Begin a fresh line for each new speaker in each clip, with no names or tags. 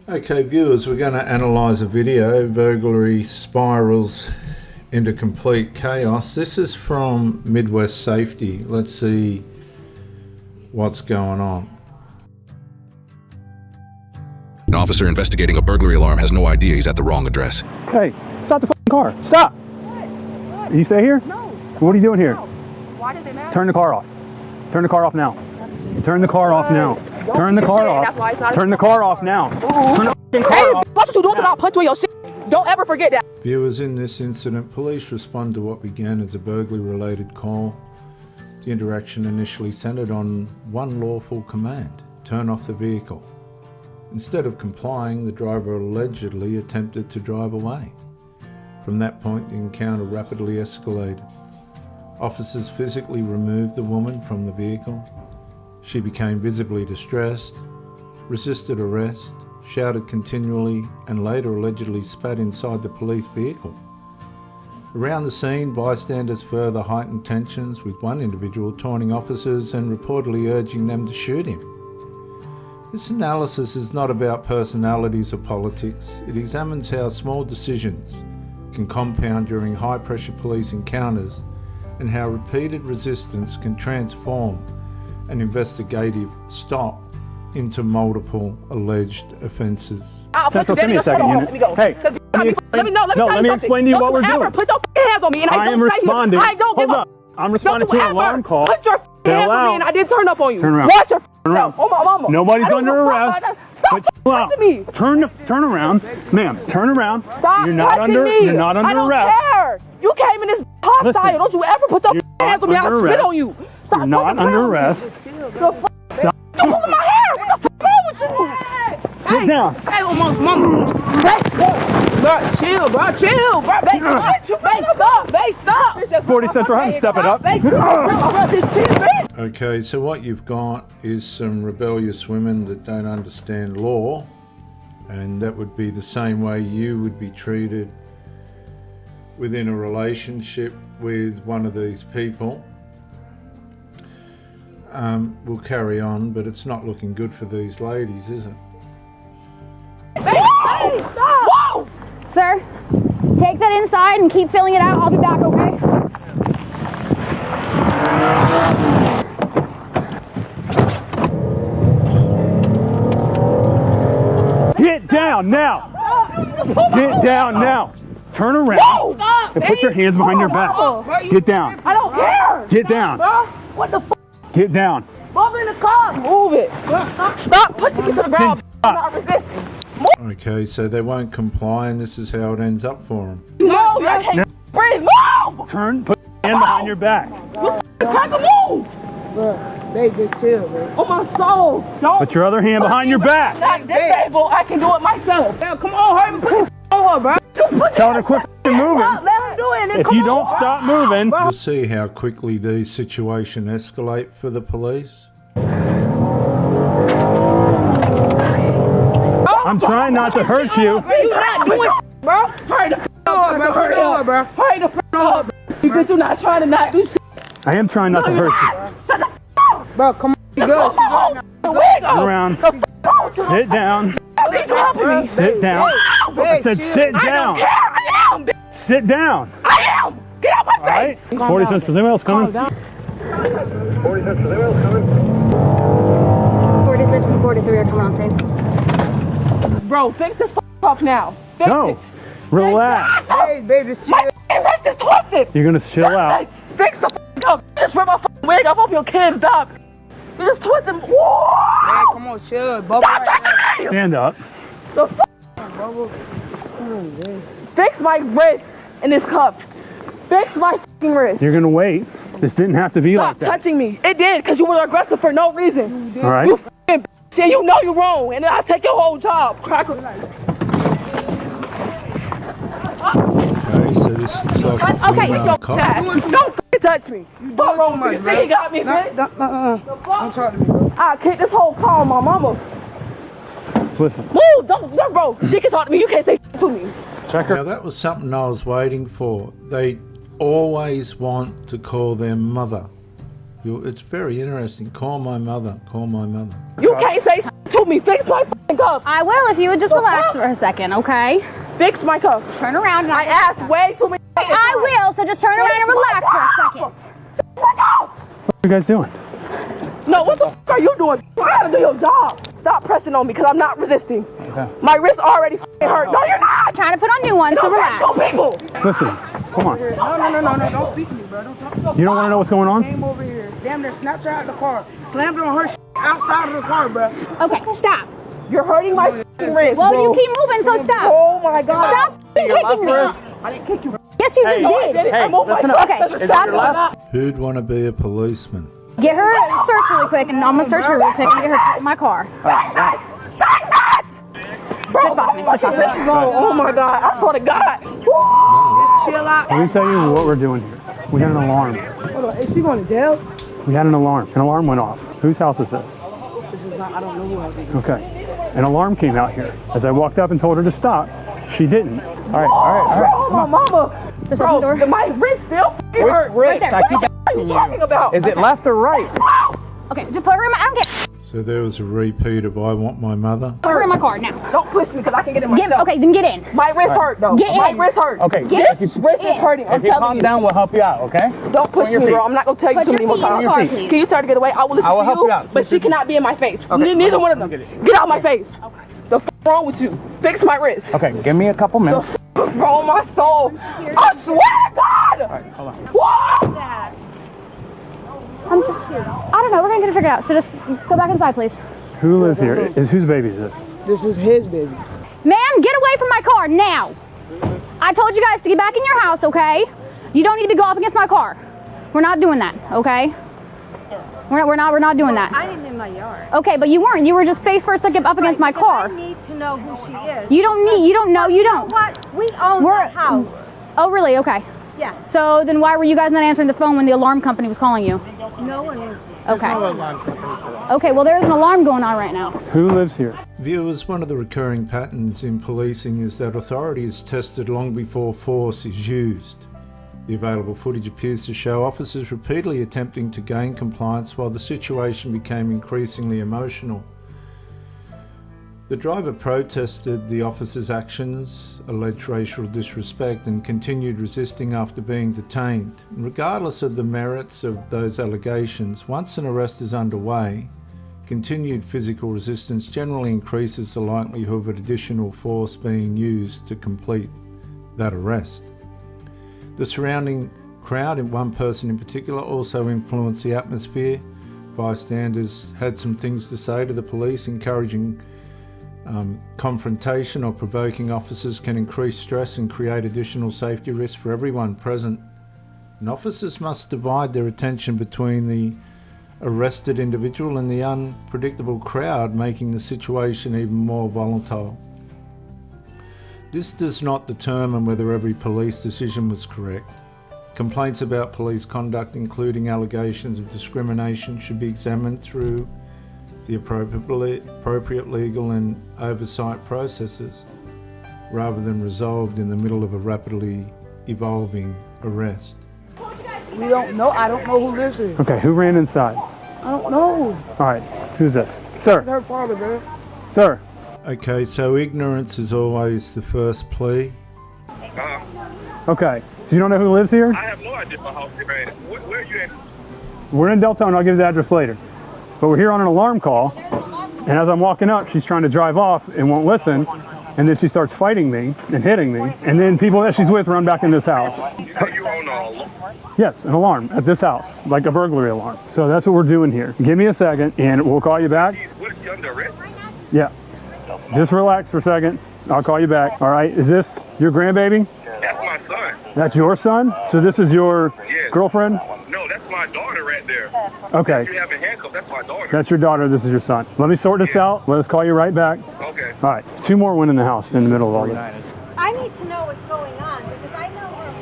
Okay viewers, we're going to analyse a video, burglary spirals into complete chaos. This is from Midwest Safety. Let's see what's going on.
An officer investigating a burglary alarm has no idea he's at the wrong address.
Hey, stop the fucking car. Stop! What? You stay here?
No.
What are you doing here?
No. Why does it matter?
Turn the car off. Turn the car off now. Turn the car off now. Turn the car off. Turn the car off now. Turn the fucking car off.
Watch what you doing because I'll punch you in your shit. Don't ever forget that.
Viewers, in this incident, police respond to what began as a burglary-related call. The interaction initially centered on one lawful command: turn off the vehicle. Instead of complying, the driver allegedly attempted to drive away. From that point, the encounter rapidly escalated. Officers physically removed the woman from the vehicle. She became visibly distressed, resisted arrest, shouted continually, and later allegedly spat inside the police vehicle. Around the scene, bystanders further heightened tensions, with one individual taunting officers and reportedly urging them to shoot him. This analysis is not about personalities or politics. It examines how small decisions can compound during high-pressure police encounters and how repeated resistance can transform an investigative stop into multiple alleged offences.
Central, send me a second unit. Hey, let me explain to you what we're doing.
Put your hands on me and I don't stay here. I don't give up.
I'm responding to an alarm call.
Put your hands on me and I didn't turn up on you.
Turn around.
Watch your
Turn around.
Oh my mama.
Nobody's under arrest.
Stop touching me.
Turn around, ma'am. Turn around.
Stop
You're not
touching
under.
me.
You're not under
I don't
arrest.
care. You came in this hostile.
Listen,
don't you ever put your hands on me. I'll spit on you. Stop.
You're not under arrest.
Stop pulling my hair. What the fuck wrong with you?
Get down.
Hey, mama. Bro, chill, bro. Chill, bro. Babe, stop.
40 Central, have him step it up.
Okay, so what you've got is some rebellious women that don't understand law, and that would be the same way you would be treated within a relationship with one of these people. We'll carry on, but it's not looking good for these ladies, is it?
Hey, stop! Whoa!
Sir, take that inside and keep filling it out. I'll be back, okay?
Get down now. Get down now. Turn around and put your hands behind your back. Get down.
I don't care.
Get down.
What the fuck?
Get down.
Bob in the car. Move it. Stop. Push the kid to the ground. I'm not resisting.
Okay, so they won't comply, and this is how it ends up for them.
No, I can't breathe. Move!
Turn, put your hand behind your back.
Crack a move!
Babe, just chill, bro.
Oh my soul! Don't
Put your other hand behind your back.
not disabled. I can do it myself. Now, come on, hurry and put this on her, bro.
Tell her to quit moving.
Let him do it. And then
If
come
you
on,
don't
bro.
stop moving,
You'll see how quickly these situations escalate for the police.
I'm trying not to hurt you.
You not doing bro. Hurry the up, bro. Hurry up, bro. Hurry the up, bro. You bitch, you not trying to not do shit.
I am trying not to hurt you.
Shut the up.
Bro, come on. You good.
The wig
Turn
off.
around. Sit down.
At least you helping me.
Sit down. I said sit
I don't
down.
care. I am, bitch.
Sit down.
I am. Get out my
All right.
face.
40 cents for anyone else coming? 40 cents for anyone else coming?
46 and 43 are coming on scene.
Bro, fix this up now. Fix
No.
it.
Relax.
Hey, babe, just chill.
My wrist is twisted.
You're gonna chill out.
Fix the up. Just rip my wig off your kids, stop. You just twisted. Whoa.
Hey, come on, chill. Bubble
Stop touching me.
Stand up.
The Fix my wrist in this cup. Fix my fucking wrist.
You're gonna wait. This didn't have to be
Stop
like that.
touching me. It did, because you were aggressive for no reason.
All right.
You f***ing bitch, and you know you're wrong, and then I take your whole job. Cracker.
Okay, so this looks like a
Okay, you
female
don't
cop.
don't f***ing touch me. Fuck wrong with you? See, you got me, bitch.
Don't talk to me, bro.
I'll kick this whole car on my mama.
Listen.
Move, don't, bro. She can talk to me. You can't say shit to me.
Check her.
Now that was something I was waiting for. They always want to call their mother It's very interesting. Call my mother. Call my mother.
You can't say shit to me. Fix my fucking cuffs.
I will if you would just relax for a second, okay?
Fix my cuffs.
Turn around and
I asked way too many.
I will, so just turn around and relax for a second.
What are you guys doing?
No, what the fuck are you doing? You gotta do your job. Stop pressing on me because I'm not resisting.
Okay.
My wrist already fucking hurt. No, you're not.
Trying to put on new ones, so relax.
Show people.
Listen, come on.
No. Don't speak to me, bro. Don't talk.
You don't want to know what's going on?
Came over here. Damn near snatched her out the car. Slammed her on her outside of the car, bro.
Okay, stop.
You're hurting my fucking wrist,
Well,
bro.
you keep moving, so stop.
Oh my god.
Stop kicking me.
I didn't kick you.
Yes, you just did.
I moved my
listen up.
Okay,
Is
stop.
it your left?
Who'd want to be a policeman?
Get her search really quick, and I'm gonna search her really quick and get her in my car. Switch off me, switch off me.
Oh my god. I swear to God.
Chill out.
Let me tell you what we're doing here. We had an alarm.
Hold on. Is she going to jail?
We had an alarm. An alarm went off. Whose house is this?
This is not. I don't know who else it is.
Okay. An alarm came out here. As I walked up and told her to stop, she didn't. All right.
Oh my mama.
Just open the door.
Bro, my wrist still fucking
Which
hurt.
wrist?
there.
I keep
What are you talking about?
Is it left or right?
Okay, just put her in my. I don't care.
So there was a repeat of I want my mother.
Put her in my car now.
Don't push me because I can get in
Get,
myself.
okay, then get in.
My wrist hurt though.
Get
My
in.
wrist hurt.
Okay.
Get
This wrist is hurting. I'm
If you
telling
calm
you.
down, we'll help you out, okay?
Don't push
your
me,
feet.
bro. I'm not gonna tell you
Put
too
your
many more
feet in
times.
the car,
feet.
please.
Can you try to get away? I will listen
I will
to
help
you,
you out.
but she cannot be in my face.
Okay.
Neither one of them.
Get it.
Get out my face. Okay. The f wrong with you? Fix my wrist.
Okay, give me a couple
The
minutes.
f wrong my soul. I swear to God.
All right, hold on.
Whoa!
I don't know. We're gonna get it figured out. So just go back inside, please.
Who lives here? Whose baby is this?
This was his baby.
Ma'am, get away from my car now. I told you guys to get back in your house, okay? You don't need to go up against my car. We're not doing that, okay? We're not doing that.
I didn't in my yard.
Okay, but you weren't. You were just face first up against my car.
I need to know who she is.
You don't know. You don't.
What? We own the house.
Oh, really? Okay.
Yeah.
So then why were you guys not answering the phone when the alarm company was calling you?
No one was.
Okay. Okay, well, there's an alarm going on right now.
Who lives here?
Viewers, one of the recurring patterns in policing is that authority is tested long before force is used. The available footage appears to show officers repeatedly attempting to gain compliance while the situation became increasingly emotional. The driver protested the officer's actions, alleged racial disrespect, and continued resisting after being detained. Regardless of the merits of those allegations, once an arrest is underway, continued physical resistance generally increases the likelihood of additional force being used to complete that arrest. The surrounding crowd, and one person in particular, also influenced the atmosphere. Bystanders had some things to say to the police, encouraging confrontation or provoking officers can increase stress and create additional safety risks for everyone present. And officers must divide their attention between the arrested individual and the unpredictable crowd, making the situation even more volatile. This does not determine whether every police decision was correct. Complaints about police conduct, including allegations of discrimination, should be examined through the appropriate legal and oversight processes, rather than resolved in the middle of a rapidly evolving arrest.
We don't know. I don't know who lives here.
Okay, who ran inside?
I don't know.
All right, who's this? Sir,
It's her father, bro.
sir.
Okay, so ignorance is always the first plea.
Okay, so you don't know who lives here?
I have no idea about how you're at. Where are you at?
We're in Delta, and I'll give you the address later. But we're here on an alarm call, and as I'm walking up, she's trying to drive off and won't listen, and then she starts fighting me and hitting me, and then people that she's with run back in this house.
Are you on
Yes, an alarm at this house, like a burglary alarm. So that's what we're doing here. Give me a second, and we'll call you back.
What is she under arrest?
Yeah, just relax for a second. I'll call you back. All right, is this your grandbaby?
That's my son.
That's your son? So this is your
Yes.
girlfriend?
No, that's my daughter right there.
Okay,
You have a handcuff. That's my daughter.
that's your daughter, this is your son. Let me sort this out. Let us call you right back.
Okay.
All right, two more went in the house in the middle of all this.
I need to know what's going on because I know her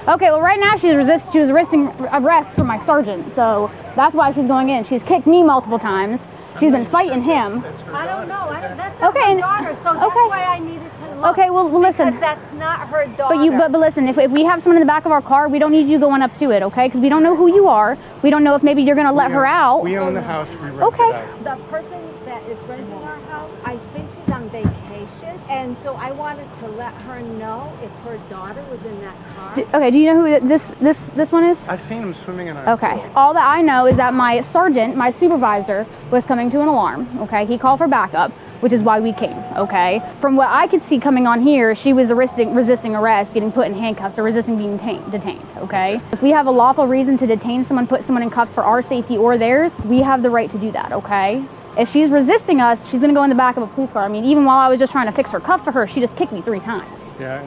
mom.
Okay, well, right now she was resisting arrest from my sergeant, so that's why she's going in. She's kicked me multiple times, She's been fighting him.
I don't know. That's not
Okay.
my daughter, so that's why I needed to look.
Okay, well, listen.
Because that's not her daughter.
But listen, if we have someone in the back of our car, we don't need you going up to it, okay? Because we don't know who you are. We don't know if maybe you're going to let her out.
We own the house. We rent
Okay.
it out.
The person that is renting our house, I think she's on vacation, and so I wanted to let her know if her daughter was in that car.
Okay, do you know who this one is?
I've seen him swimming in our
Okay.
pool.
All that I know is that my sergeant, my supervisor, was coming to an alarm. Okay, he called for backup, which is why we came. Okay. From what I could see coming on here, she was resisting arrest, getting put in handcuffs, or resisting being detained. Okay. If we have a lawful reason to detain someone, put someone in cuffs for our safety or theirs, we have the right to do that. Okay. If she's resisting us, she's gonna go in the back of a police car. I mean, even while I was just trying to fix her cuffs for her, she just kicked me 3 times.
Yeah.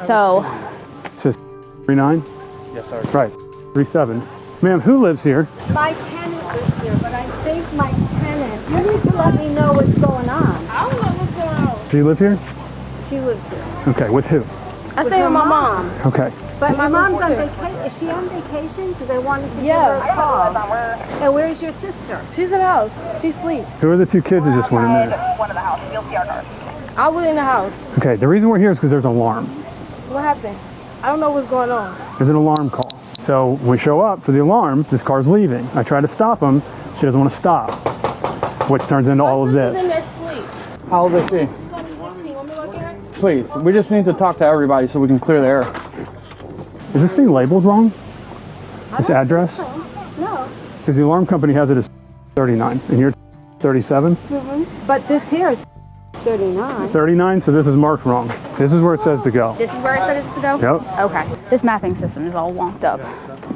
So.
It says 39?
Yes, sir.
Right. 37. Ma'am, who lives here?
My tenant lives here, but I think my tenant, you need to let me know what's going on.
I don't know what's going on.
Do you live here?
She lives here.
Okay, with who?
I stay with my mom.
Okay.
But my mom's on vacation. Is she on vacation? Because I wanted to give her a call. And where's your sister?
She's in the house. She sleeps.
Who are the 2 kids that just went in there?
I was in the house.
Okay, the reason we're here is because there's an alarm.
What happened? I don't know what's going on.
There's an alarm call. So when we show up for the alarm, this car's leaving. I try to stop him. She doesn't want to stop, which turns into all of
She's in
this.
there sleep.
How old is she?
She's only 16. Want me to look at her?
Please, we just need to talk to everybody so we can clear the air.
Is this thing labeled wrong? This address?
No.
Because the alarm company has it as 39, and you're 37?
But this here is 39.
39, so this is marked wrong. This is where it says to go.
This is where it said it's to go?
Yep.
Okay. This mapping system is all wonked up.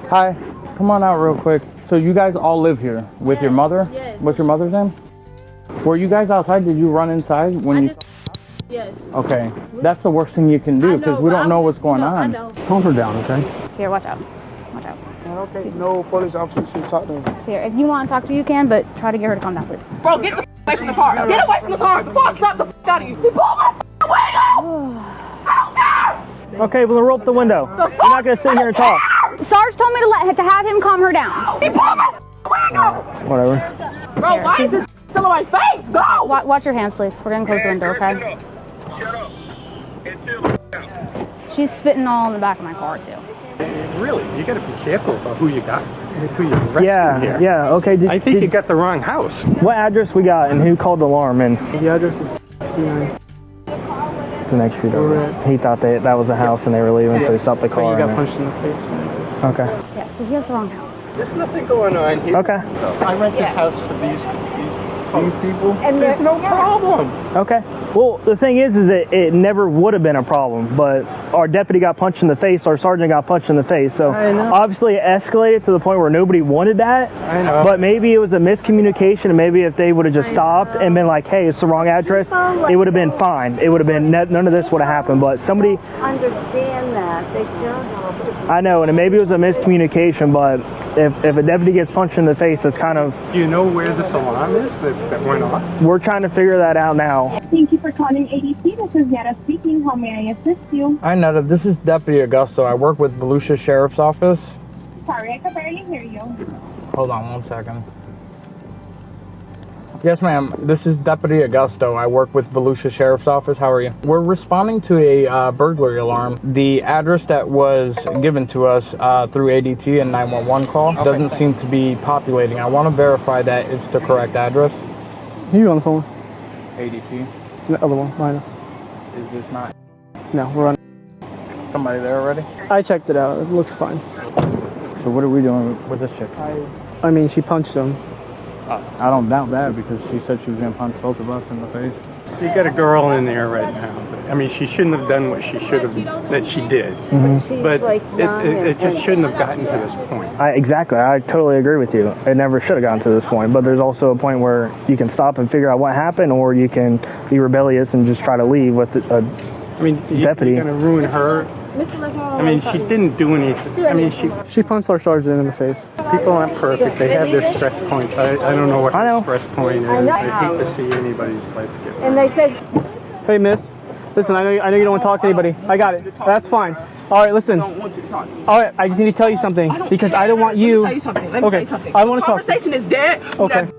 Hi, come on out real quick. So you guys all live here with your mother?
Yes.
What's your mother's name? Were you guys outside? Did you run inside when you?
Yes.
Okay, that's the worst thing you can do because we don't know what's going on.
I know.
Calm her down, okay?
Here, watch out. Watch out.
I don't think no police officer should talk to him.
Here, if you want to talk to her, you can, but try to get her to calm down, please.
Bro, get the away from the car. Get away from the car before I slap the out of you. He pulled my window. I don't care.
Okay, we'll roll up the window. You're not gonna sit here and talk.
Sarge told me to have him calm her down.
He pulled my window.
Whatever.
Bro, why is this still on my face? Go.
Watch your hands, please. We're gonna close the window, okay?
Shut up. And chill out.
She's spitting all in the back of my car, too.
Really, you got to be careful about who you got, who you're arresting here.
Yeah, okay.
I think you got the wrong house.
What address we got and who called the alarm? And
The address is 69.
the next street over. He thought that was the house and they were leaving, so he stopped the
But
car.
you got
and
punched in the face.
Okay.
Yeah, so he has the wrong house.
There's nothing going on here.
Okay.
I rent this house for these people.
And
There's no problem.
Okay. Well, the thing is that it never would have been a problem, but our deputy got punched in the face, our sergeant got punched in the face. So
I know.
obviously it escalated to the point where nobody wanted that.
I know.
But maybe it was a miscommunication, and maybe if they would have just stopped and been like, hey, it's the wrong address, it would have been fine. It would have been, none of this would have happened. But somebody,
Understand that. They just...
I know, and maybe it was a miscommunication, but if a deputy gets punched in the face, it's kind of,
Do you know where this alarm is that went off?
we're trying to figure that out now.
Thank you for calling ADC. This is Yara speaking. How may I assist you?
Hi, Netta. This is Deputy Augusto. I work with Volusia Sheriff's Office.
Sorry, I can barely hear you.
Hold on 1 second. Yes, ma'am. This is Deputy Augusto. I work with Volusia Sheriff's Office. How are you? We're responding to a burglary alarm. The address that was given to us through ADT and 911 call doesn't seem to be populating. I want to verify that it's the correct address.
Who are you on the phone?
ADT.
The other one, behind us.
Is this not
No, we're on.
somebody there already?
I checked it out. It looks fine.
So what are we doing with this chick?
I mean, she punched him.
I don't doubt that because she said she was going to punch both of us in the face.
You got a girl in there right now. I mean, she shouldn't have done what she should have, that she did. But it just shouldn't have gotten to this point.
Exactly. I totally agree with you. It never should have gotten to this point. But there's also a point where you can stop and figure out what happened, or you can be rebellious and just try to leave with a deputy.
You're going to ruin her. I mean, she didn't do anything. I mean,
She punched our sergeant in the face.
people aren't perfect. They have their stress points. I don't know what her stress point is. I hate to see anybody's life get
And they said...
Hey, miss. Listen, I know you don't want to talk to anybody. I got it. That's fine. All right, listen. All right, I just need to tell you something because I don't want you.
Let me tell you something.
Okay, I want to talk.
Conversation is dead.
Okay.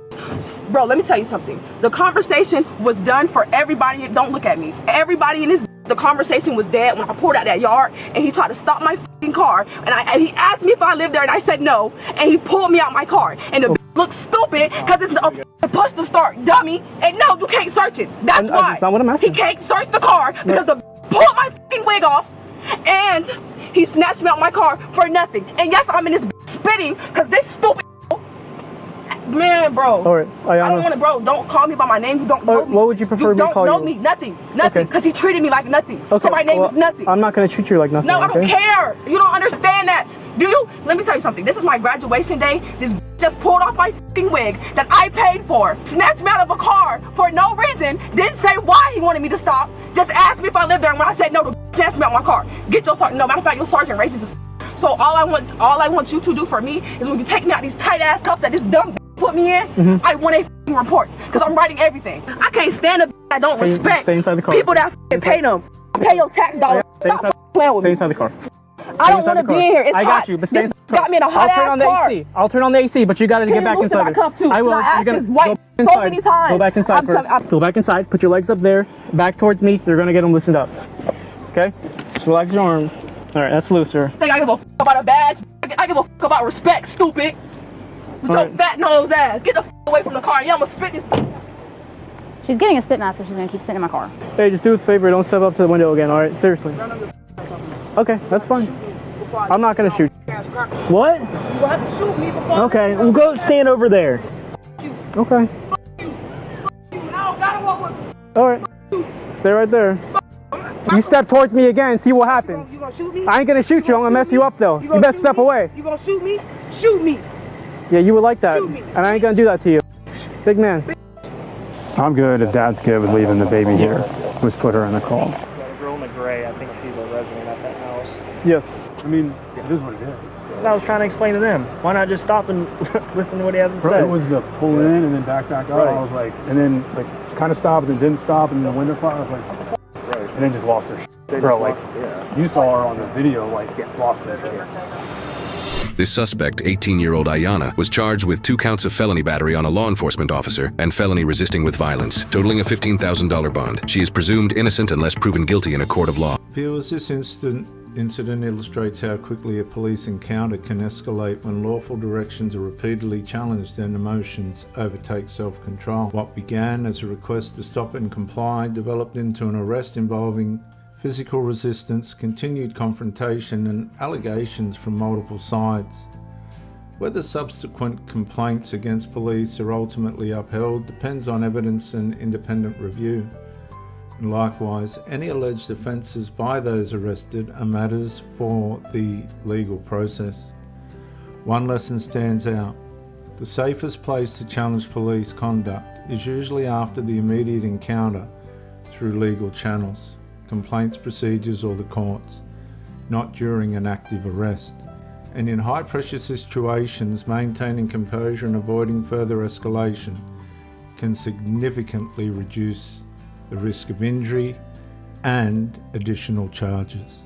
Bro, let me tell you something. The conversation was done for everybody. Don't look at me. Everybody in this. The conversation was dead when I pulled out that yard, and he tried to stop my fucking car, and he asked me if I lived there, and I said no, and he pulled me out my car, and the looked stupid because it's a push to start, dummy, and no, you can't search it. That's why.
That's not what I'm asking.
He can't search the car because the pulled my fucking wig off, and he snatched me out my car for nothing. And yes, I'm in this spitting because this stupid man, bro.
All right,
I don't want to, bro. Don't call me by my name. You don't know me.
What would you prefer me to call you?
You don't know me. Nothing. Nothing. Because he treated me like nothing.
Okay.
So my name is nothing.
I'm not going to treat you like nothing.
No, I don't care. You don't understand that. Do you? Let me tell you something. This is my graduation day. This just pulled off my fucking wig that I paid for. Snatched me out of a car for no reason. Didn't say why he wanted me to stop. Just asked me if I lived there. And when I said no, the snatched me out my car. Get your sergeant. No, matter of fact, your sergeant racist as So all I want you to do for me is when you take me out these tight ass cuffs that this dumb put me in, I want a report because I'm writing everything. I can't stand a that don't respect people that pay them. Pay your tax dollars. Stop playing with me.
Stay inside the car.
I don't want to be in here. It's hot.
got you, but
this got me in a hot ass car.
I'll turn on the AC, but you got to get back inside.
I will. I asked this white so many times.
Go back inside first. Go back inside. Put your legs up there, back towards me. You're gonna get them loosened up. Okay? Just relax your arms. All right, that's looser.
Think I give a f about a badge? I give a f about respect, stupid. With your fat nose ass. Get the f away from the car. Yeah, I'ma spit this.
She's getting a spit mask, so she's gonna keep spitting in my car.
Hey, just do us a favor. Don't step up to the window again. All right? Seriously. Okay, that's fine. I'm not gonna shoot you. What?
You will have to shoot me before.
Okay, we'll go stand over there. Okay. All right. Stay right there. You step towards me again, see what happens.
You gonna shoot me?
I ain't gonna shoot you. I'm gonna mess you up though. You best step away.
You gonna shoot me? Shoot me.
Yeah, you would like that. And I ain't gonna do that to you. Big man.
I'm good if Dad's good with leaving the baby here. Let's put her in the call.
The girl in the gray, I think she's a resident at that house.
Yes. I mean, it is what it is.
I was trying to explain to them. Why not just stop and listen to what he has to say?
It was the pull in and then back up.
Right.
I was like, and then like kind of stopped and then didn't stop and then the window fire. I was like, what the fuck? Right. And then just lost her shit. Bro, like, you saw her on the video, like, lost her shit.
This suspect, 18-year-old Ayana, was charged with 2 counts of felony battery on a law enforcement officer and felony resisting with violence, totaling a $15,000 bond. She is presumed innocent unless proven guilty in a court of law.
Viewers, this incident illustrates how quickly a police encounter can escalate when lawful directions are repeatedly challenged and emotions overtake self-control. What began as a request to stop and comply developed into an arrest involving physical resistance, continued confrontation, and allegations from multiple sides. Whether subsequent complaints against police are ultimately upheld depends on evidence and independent review. And likewise, any alleged offences by those arrested are matters for the legal process. One lesson stands out. The safest place to challenge police conduct is usually after the immediate encounter through legal channels, complaints procedures or the courts, not during an active arrest. And in high-pressure situations, maintaining composure and avoiding further escalation can significantly reduce the risk of injury and additional charges.